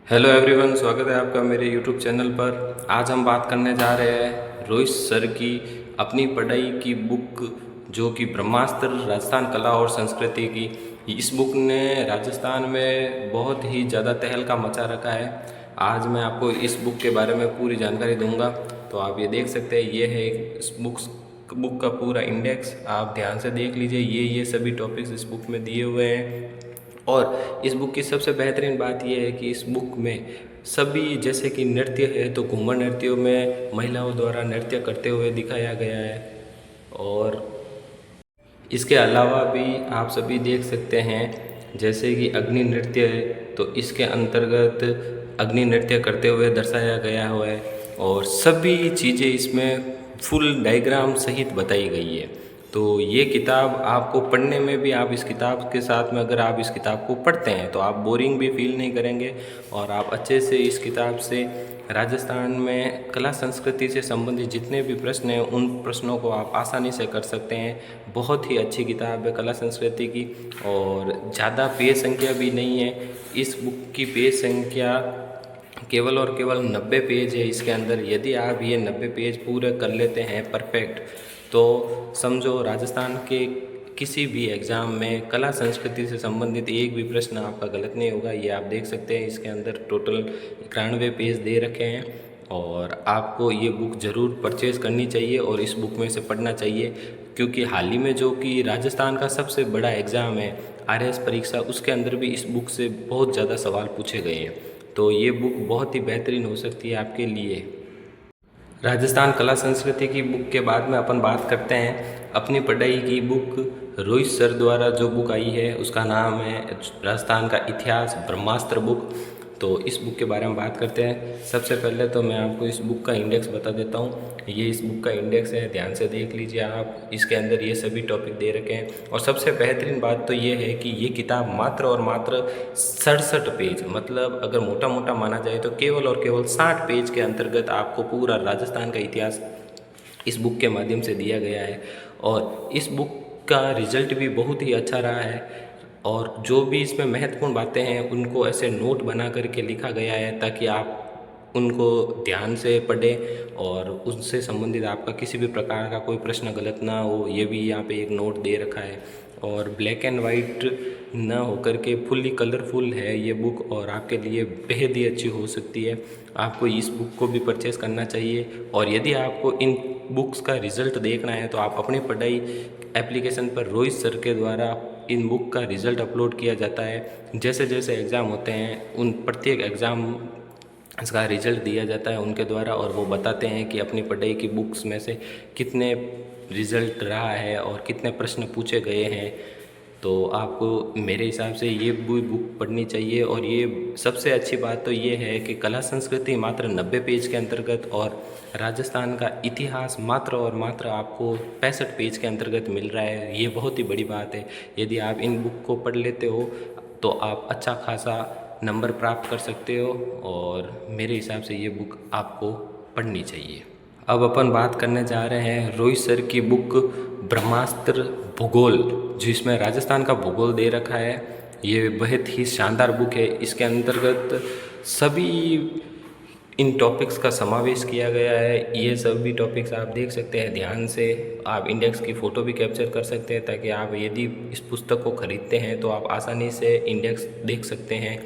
Hello everyone, स्वागत है आपका मेरे यूट्यूब चैनल पर। आज हम बात करने जा रहे हैं रोहित सर की अपनी पढ़ाई की बुक, जो कि ब्रह्मास्त्र राजस्थान कला और संस्कृति की। इस बुक ने राजस्थान में बहुत ही ज़्यादा तहलका मचा रखा है। आज मैं आपको इस बुक के बारे में पूरी जानकारी दूंगा। तो आप ये देख सकते हैं, ये है इस बुक का पूरा इंडेक्स। आप ध्यान से देख लीजिए, ये सभी टॉपिक्स इस बुक में दिए हुए हैं। और इस बुक की सबसे बेहतरीन बात यह है कि इस बुक में सभी, जैसे कि नृत्य है तो घूमर नृत्यों में महिलाओं द्वारा नृत्य करते हुए दिखाया गया है। और इसके अलावा भी आप सभी देख सकते हैं, जैसे कि अग्नि नृत्य है तो इसके अंतर्गत अग्नि नृत्य करते हुए दर्शाया गया हुआ है। और सभी चीज़ें इसमें फुल डायग्राम सहित बताई गई है। तो ये किताब आपको पढ़ने में भी, आप इस किताब के साथ में अगर आप इस किताब को पढ़ते हैं तो आप बोरिंग भी फील नहीं करेंगे। और आप अच्छे से इस किताब से राजस्थान में कला संस्कृति से संबंधित जितने भी प्रश्न हैं उन प्रश्नों को आप आसानी से कर सकते हैं। बहुत ही अच्छी किताब है कला संस्कृति की। और ज़्यादा पेज संख्या भी नहीं है। इस बुक की पेज संख्या केवल और केवल 90 पेज है इसके अंदर। यदि आप ये 90 पेज पूरे कर लेते हैं परफेक्ट, तो समझो राजस्थान के किसी भी एग्ज़ाम में कला संस्कृति से संबंधित एक भी प्रश्न आपका गलत नहीं होगा। ये आप देख सकते हैं, इसके अंदर टोटल 91 पेज दे रखे हैं। और आपको ये बुक ज़रूर परचेज़ करनी चाहिए और इस बुक में से पढ़ना चाहिए, क्योंकि हाल ही में जो कि राजस्थान का सबसे बड़ा एग्ज़ाम है आरएएस परीक्षा, उसके अंदर भी इस बुक से बहुत ज़्यादा सवाल पूछे गए हैं। तो ये बुक बहुत ही बेहतरीन हो सकती है आपके लिए। राजस्थान कला संस्कृति की बुक के बाद में अपन बात करते हैं अपनी पढ़ाई की बुक। रोहित सर द्वारा जो बुक आई है उसका नाम है राजस्थान का इतिहास ब्रह्मास्त्र बुक। तो इस बुक के बारे में बात करते हैं। सबसे पहले तो मैं आपको इस बुक का इंडेक्स बता देता हूँ। ये इस बुक का इंडेक्स है, ध्यान से देख लीजिए आप। इसके अंदर ये सभी टॉपिक दे रखे हैं। और सबसे बेहतरीन बात तो ये है कि ये किताब मात्र और मात्र 67 पेज, मतलब अगर मोटा मोटा माना जाए तो केवल और केवल 60 पेज के अंतर्गत आपको पूरा राजस्थान का इतिहास इस बुक के माध्यम से दिया गया है। और इस बुक का रिजल्ट भी बहुत ही अच्छा रहा है। और जो भी इसमें महत्वपूर्ण बातें हैं उनको ऐसे नोट बना करके लिखा गया है, ताकि आप उनको ध्यान से पढ़ें और उससे संबंधित आपका किसी भी प्रकार का कोई प्रश्न गलत ना हो। ये भी यहाँ पे एक नोट दे रखा है। और ब्लैक एंड वाइट ना होकर के फुल्ली कलरफुल है ये बुक, और आपके लिए बेहद ही अच्छी हो सकती है। आपको इस बुक को भी परचेज़ करना चाहिए। और यदि आपको इन बुक्स का रिज़ल्ट देखना है तो आप अपनी पढ़ाई एप्लीकेशन पर रोहित सर के द्वारा इन बुक का रिज़ल्ट अपलोड किया जाता है। जैसे जैसे एग्ज़ाम होते हैं उन प्रत्येक एग्ज़ाम इसका रिज़ल्ट दिया जाता है उनके द्वारा, और वो बताते हैं कि अपनी पढ़ाई की बुक्स में से कितने रिज़ल्ट रहा है और कितने प्रश्न पूछे गए हैं। तो आपको मेरे हिसाब से ये बुक पढ़नी चाहिए। और ये सबसे अच्छी बात तो ये है कि कला संस्कृति मात्र 90 पेज के अंतर्गत और राजस्थान का इतिहास मात्र और मात्र आपको 65 पेज के अंतर्गत मिल रहा है। ये बहुत ही बड़ी बात है। यदि आप इन बुक को पढ़ लेते हो तो आप अच्छा खासा नंबर प्राप्त कर सकते हो। और मेरे हिसाब से ये बुक आपको पढ़नी चाहिए। अब अपन बात करने जा रहे हैं रोहित सर की बुक ब्रह्मास्त्र भूगोल, जिसमें राजस्थान का भूगोल दे रखा है। ये बहुत ही शानदार बुक है। इसके अंतर्गत सभी इन टॉपिक्स का समावेश किया गया है। ये सभी टॉपिक्स आप देख सकते हैं ध्यान से। आप इंडेक्स की फ़ोटो भी कैप्चर कर सकते हैं, ताकि आप यदि इस पुस्तक को ख़रीदते हैं तो आप आसानी से इंडेक्स देख सकते हैं।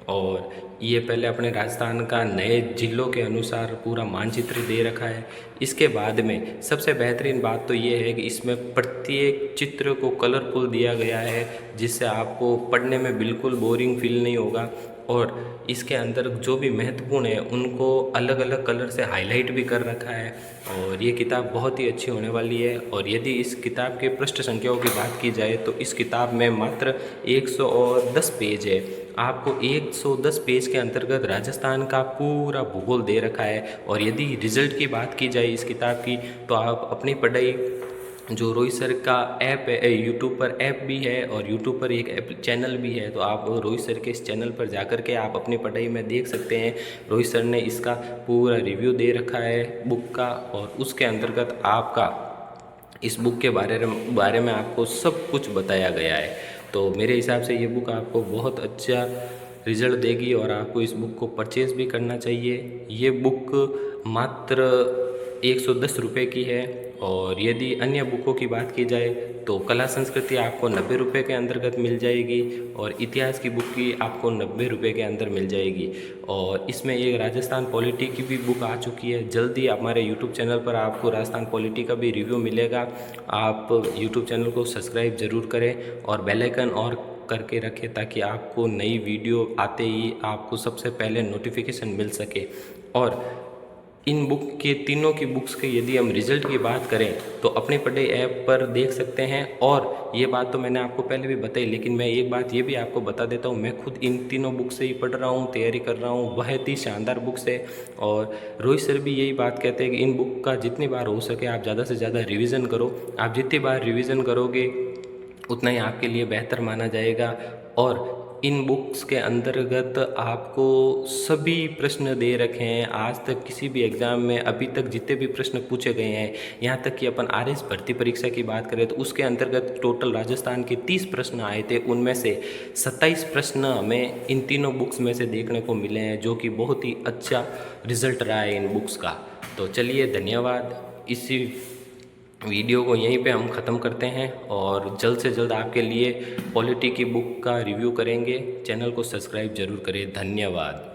और ये पहले अपने राजस्थान का नए जिलों के अनुसार पूरा मानचित्र दे रखा है। इसके बाद में सबसे बेहतरीन बात तो ये है कि इसमें प्रत्येक चित्र को कलरफुल दिया गया है, जिससे आपको पढ़ने में बिल्कुल बोरिंग फील नहीं होगा। और इसके अंदर जो भी महत्वपूर्ण है उनको अलग अलग कलर से हाईलाइट भी कर रखा है। और ये किताब बहुत ही अच्छी होने वाली है। और यदि इस किताब के पृष्ठ संख्याओं की बात की जाए तो इस किताब में मात्र 110 पेज है। आपको 110 पेज के अंतर्गत राजस्थान का पूरा भूगोल दे रखा है। और यदि रिज़ल्ट की बात की जाए इस किताब की, तो आप अपनी पढ़ाई, जो रोहित सर का ऐप है, यूट्यूब पर ऐप भी है और यूट्यूब पर एक ऐप चैनल भी है, तो आप रोहित सर के इस चैनल पर जाकर के आप अपनी पढ़ाई में देख सकते हैं। रोहित सर ने इसका पूरा रिव्यू दे रखा है बुक का, और उसके अंतर्गत आपका इस बुक के बारे में आपको सब कुछ बताया गया है। तो मेरे हिसाब से ये बुक आपको बहुत अच्छा रिजल्ट देगी और आपको इस बुक को परचेज़ भी करना चाहिए। ये बुक मात्र 110 रुपये की है। और यदि अन्य बुकों की बात की जाए तो कला संस्कृति आपको 90 रुपये के अंतर्गत मिल जाएगी और इतिहास की बुक की आपको 90 रुपये के अंदर मिल जाएगी। और इसमें एक राजस्थान पॉलिटी की भी बुक आ चुकी है। जल्दी हमारे यूट्यूब चैनल पर आपको राजस्थान पॉलिटी का भी रिव्यू मिलेगा। आप यूट्यूब चैनल को सब्सक्राइब ज़रूर करें और बेल आइकन और करके रखें ताकि आपको नई वीडियो आते ही आपको सबसे पहले नोटिफिकेशन मिल सके। और इन बुक के तीनों की बुक्स के यदि हम रिज़ल्ट की बात करें तो अपनी पढ़ाई ऐप पर देख सकते हैं। और ये बात तो मैंने आपको पहले भी बताई, लेकिन मैं एक बात ये भी आपको बता देता हूँ, मैं खुद इन तीनों बुक से ही पढ़ रहा हूँ, तैयारी कर रहा हूँ। बहुत ही शानदार बुक्स है। और रोहित सर भी यही बात कहते हैं कि इन बुक का जितनी बार हो सके आप ज़्यादा से ज़्यादा रिविज़न करो। आप जितनी बार रिविज़न करोगे उतना ही आपके लिए बेहतर माना जाएगा। और इन बुक्स के अंतर्गत आपको सभी प्रश्न दे रखे हैं। आज तक किसी भी एग्ज़ाम में अभी तक जितने भी प्रश्न पूछे गए हैं, यहाँ तक कि अपन आरएस भर्ती परीक्षा की बात करें तो उसके अंतर्गत टोटल राजस्थान के 30 प्रश्न आए थे। उनमें से 27 प्रश्न हमें इन तीनों बुक्स में से देखने को मिले हैं, जो कि बहुत ही अच्छा रिज़ल्ट रहा है इन बुक्स का। तो चलिए धन्यवाद। इसी वीडियो को यहीं पे हम ख़त्म करते हैं और जल्द से जल्द आपके लिए पॉलिटी की बुक का रिव्यू करेंगे। चैनल को सब्सक्राइब ज़रूर करें। धन्यवाद।